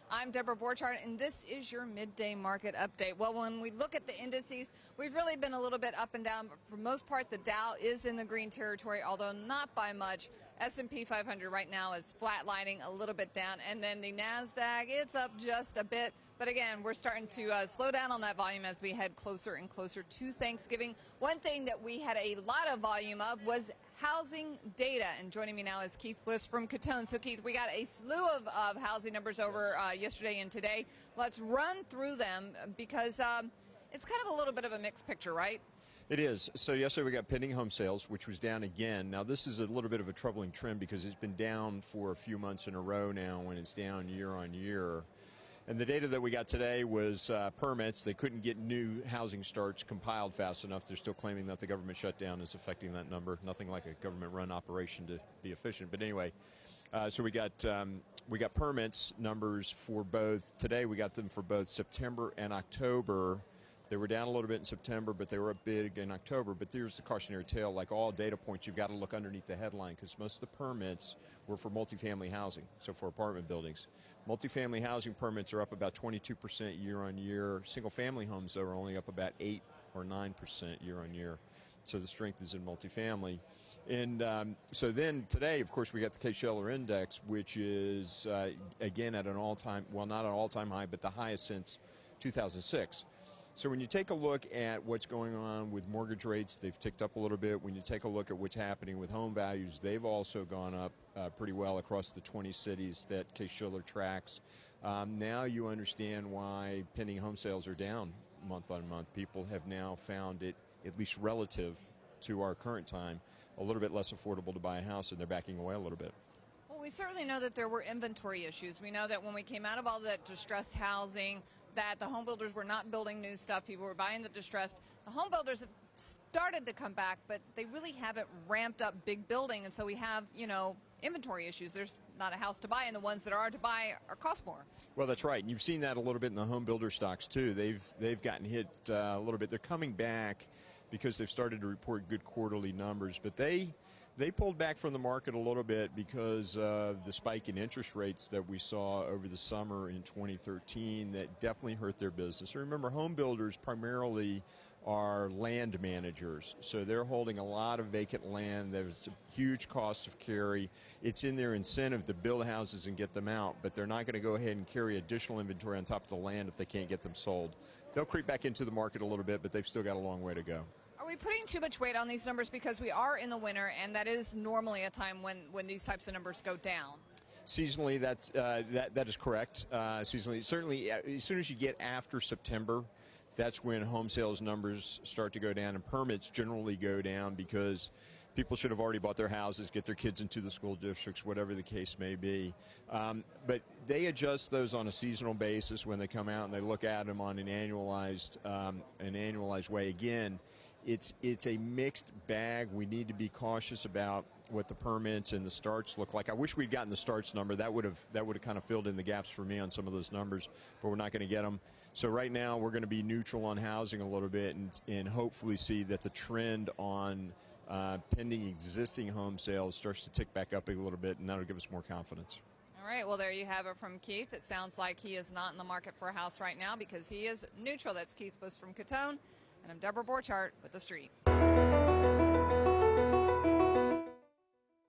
I'm Deborah Borchardt, and this is your midday market update. Well, when we look at the indices, we've really been a little bit up and down. But for most part, the Dow is in the green territory, although not by much. S&P 500 right now is flatlining a little bit down, and then the NASDAQ, it's up just a bit. But again, we're starting to slow down on that volume as we head closer and closer to Thanksgiving. One thing that we had a lot of volume of was housing data. And joining me now is Keith Bliss from Catone. So, Keith, we got a slew of housing numbers over yesterday and today. Let's run through them because it's kind of a little bit of a mixed picture, right? It is. So yesterday we got pending home sales, which was down again. Now this is a little bit of a troubling trend because it's been down for a few months in a row now when it's down year on year. And the data that we got today was permits. They couldn't get new housing starts compiled fast enough. They're still claiming that the government shutdown is affecting that number. Nothing like a government-run operation to be efficient. But anyway, so we got permits numbers for both. Today we got them for both September and October. They were down a little bit in September, but they were up big in October. But there's the cautionary tale. Like all data points, you've got to look underneath the headline because most of the permits were for multifamily housing, so for apartment buildings. Multifamily housing permits are up about 22% year on year. Single-family homes, though, are only up about 8 or 9% year on year. So the strength is in multifamily. And so then today, of course, we got the Case-Shiller Index, which is, again, at an all-time, well, not an all-time high, but the highest since 2006. So when you take a look at what's going on with mortgage rates, they've ticked up a little bit. When you take a look at what's happening with home values, they've also gone up pretty well across the 20 cities that Case-Shiller tracks. Now you understand why pending home sales are down month on month. People have now found it, at least relative to our current time, a little bit less affordable to buy a house, and they're backing away a little bit. Well, we certainly know that there were inventory issues. We know that when we came out of all that distressed housing, that the home builders were not building new stuff. People were buying the distressed. The home builders have started to come back, but they really haven't ramped up big building. And so we have, inventory issues. There's not a house to buy, and the ones that are to buy are cost more. Well, that's right. And you've seen that a little bit in the home builder stocks, too. They've gotten hit a little bit. They're coming back because they've started to report good quarterly numbers. But they pulled back from the market a little bit because of the spike in interest rates that we saw over the summer in 2013 that definitely hurt their business. Remember, home builders primarily are land managers, so they're holding a lot of vacant land. There's a huge cost of carry. It's in their incentive to build houses and get them out, but they're not going to go ahead and carry additional inventory on top of the land if they can't get them sold. They'll creep back into the market a little bit, but they've still got a long way to go. Are we putting too much weight on these numbers because we are in the winter, and that is normally a time when these types of numbers go down? Seasonally, that is correct. Seasonally, certainly, as soon as you get after September, that's when home sales numbers start to go down, and permits generally go down because people should have already bought their houses, get their kids into the school districts, whatever the case may be. But they adjust those on a seasonal basis when they come out, and they look at them on an annualized way. Again, it's a mixed bag. We need to be cautious about what the permits and the starts look like. I wish we'd gotten the starts number. That would have kind of filled in the gaps for me on some of those numbers, but we're not going to get them. So right now we're going to be neutral on housing a little bit and hopefully see that the trend on pending existing home sales starts to tick back up a little bit, and that'll give us more confidence. All right, well, there you have it from Keith. It sounds like he is not in the market for a house right now because he is neutral. That's Keith Bliss from Catone, and I'm Deborah Borchardt with The Street.